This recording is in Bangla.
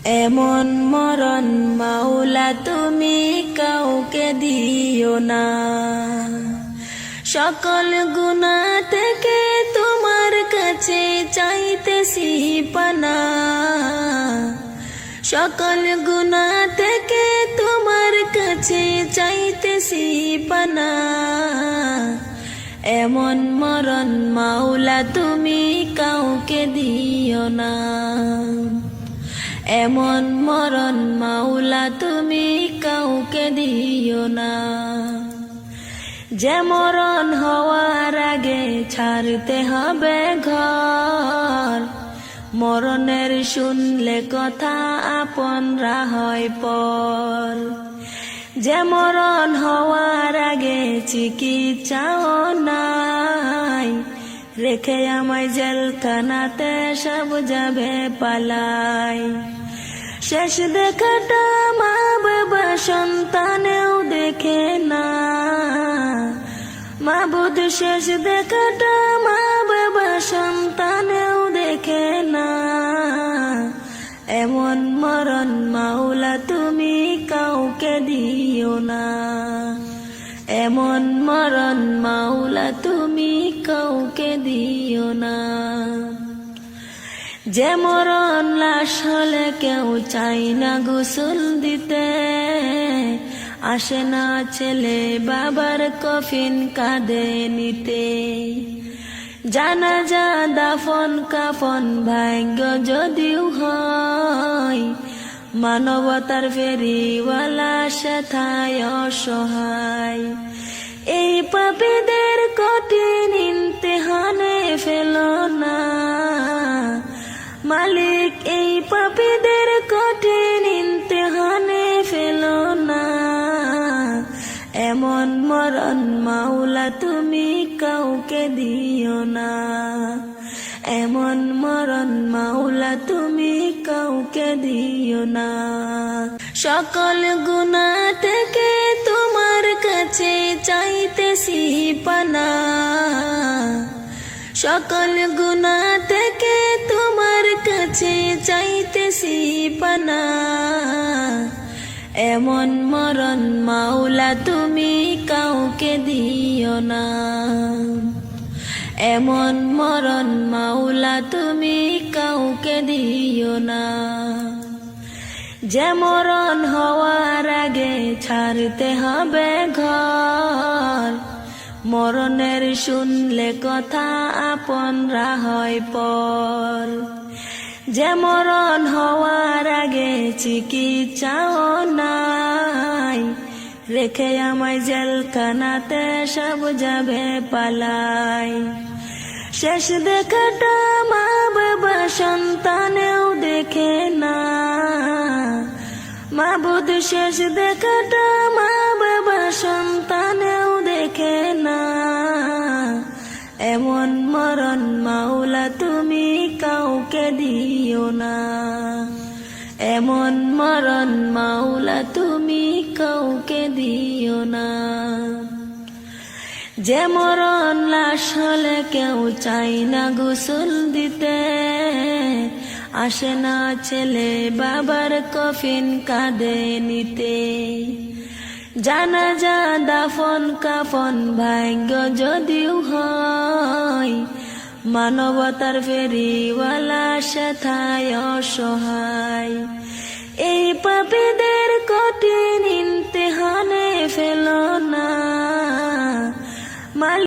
এমন মরণ মাওলা তুমি কাউকে দিও না। সকল গুনাহ থেকে তোমার কাছে চাইতেছি পানা। সকল গুনাহ থেকে তোমার কাছে চাইতেছি পানা। এমন মরণ মাওলা তুমি কাউকে দিও না। এমন মরণ মাওলা তুমি কাউকে দিও না। যে মরণ হওয়ার আগে ছাড়তে হবে ঘর, মরণের শুনলে কথা আপনরা হয় পর। যে মরণ হওয়ার আগে চিকিৎসাও নাই, রেখে আমায় জেলখানাতে সব যাবে পালাই। শেষ দেখাটা মা বাবা সন্তানেও দেখে না। মাবুদ শেষ দেখাটা মা বাবা সন্তানেও দেখে না। এমন মরণ মাওলা তুমি কাউকে দিও না। এমন মরণ মাওলা তুমি কাউকে দিও না। যে মরণ লাশ হলে কেউ চাই না গোসল দিতে, আসে না ছেলে বাবার কফিন কাঁধে নিতে। জানাজা দাফন কাফন ভাগ্য যদিও হয়, মানবতার ফেরিওয়ালা সেথায় অসহায়। এই পাপীদের কঠিন ইমতিহানে ফেলো না মালিক, এই পাপীদের কঠিন ইমতিহানে ফেলো না। এমন মরণ মাওলা তুমি কাউকে দিও না। এমন মরণ মাওলা তুমি কাউকে দিও না। সকল গুনাহ থেকে তোমার কাছে চাইতেছি পানা। সকল গুনাহ থেকে তোমার কাছে চাইতেছি পানা। এমন মরণ মাওলা তুমি কাউকে দিও না। এমন মরণ মাওলা তুমি কাউকে দিও না। যে মরণ হওয়ার আগে ছাড়তে হবে ঘর, মরণের শুনলে কথা আপনরা হয় পর। যে মরণ হওয়ার আগে চিকিৎসাও নাই, রেখে আমায় জেলখানাতে সব যাবে পালাই। শেষ দেখাটা মা বাবা সন্তানেও দেখে না। মাবুদ শেষ দেখাটা মা বাবা সন্তানেও দেখে না। এমন মরণ মাওলা তুমি কাউকে দিও না। এমন মরণ মাওলা তুমি কাউকে দিও না। যে মরণ লাশ হলে কেউ চাই না গোসল দিতে, আসে না ছেলে বাবার কফিন কাঁধে নিতে। জানাজা দাফন কাফন ভাগ্য যদিও হয়, মানবতার ফেরিওয়ালা সেথায় অসহায়। এই পাপীদের কঠিন ইমতিহানে ফেলো না।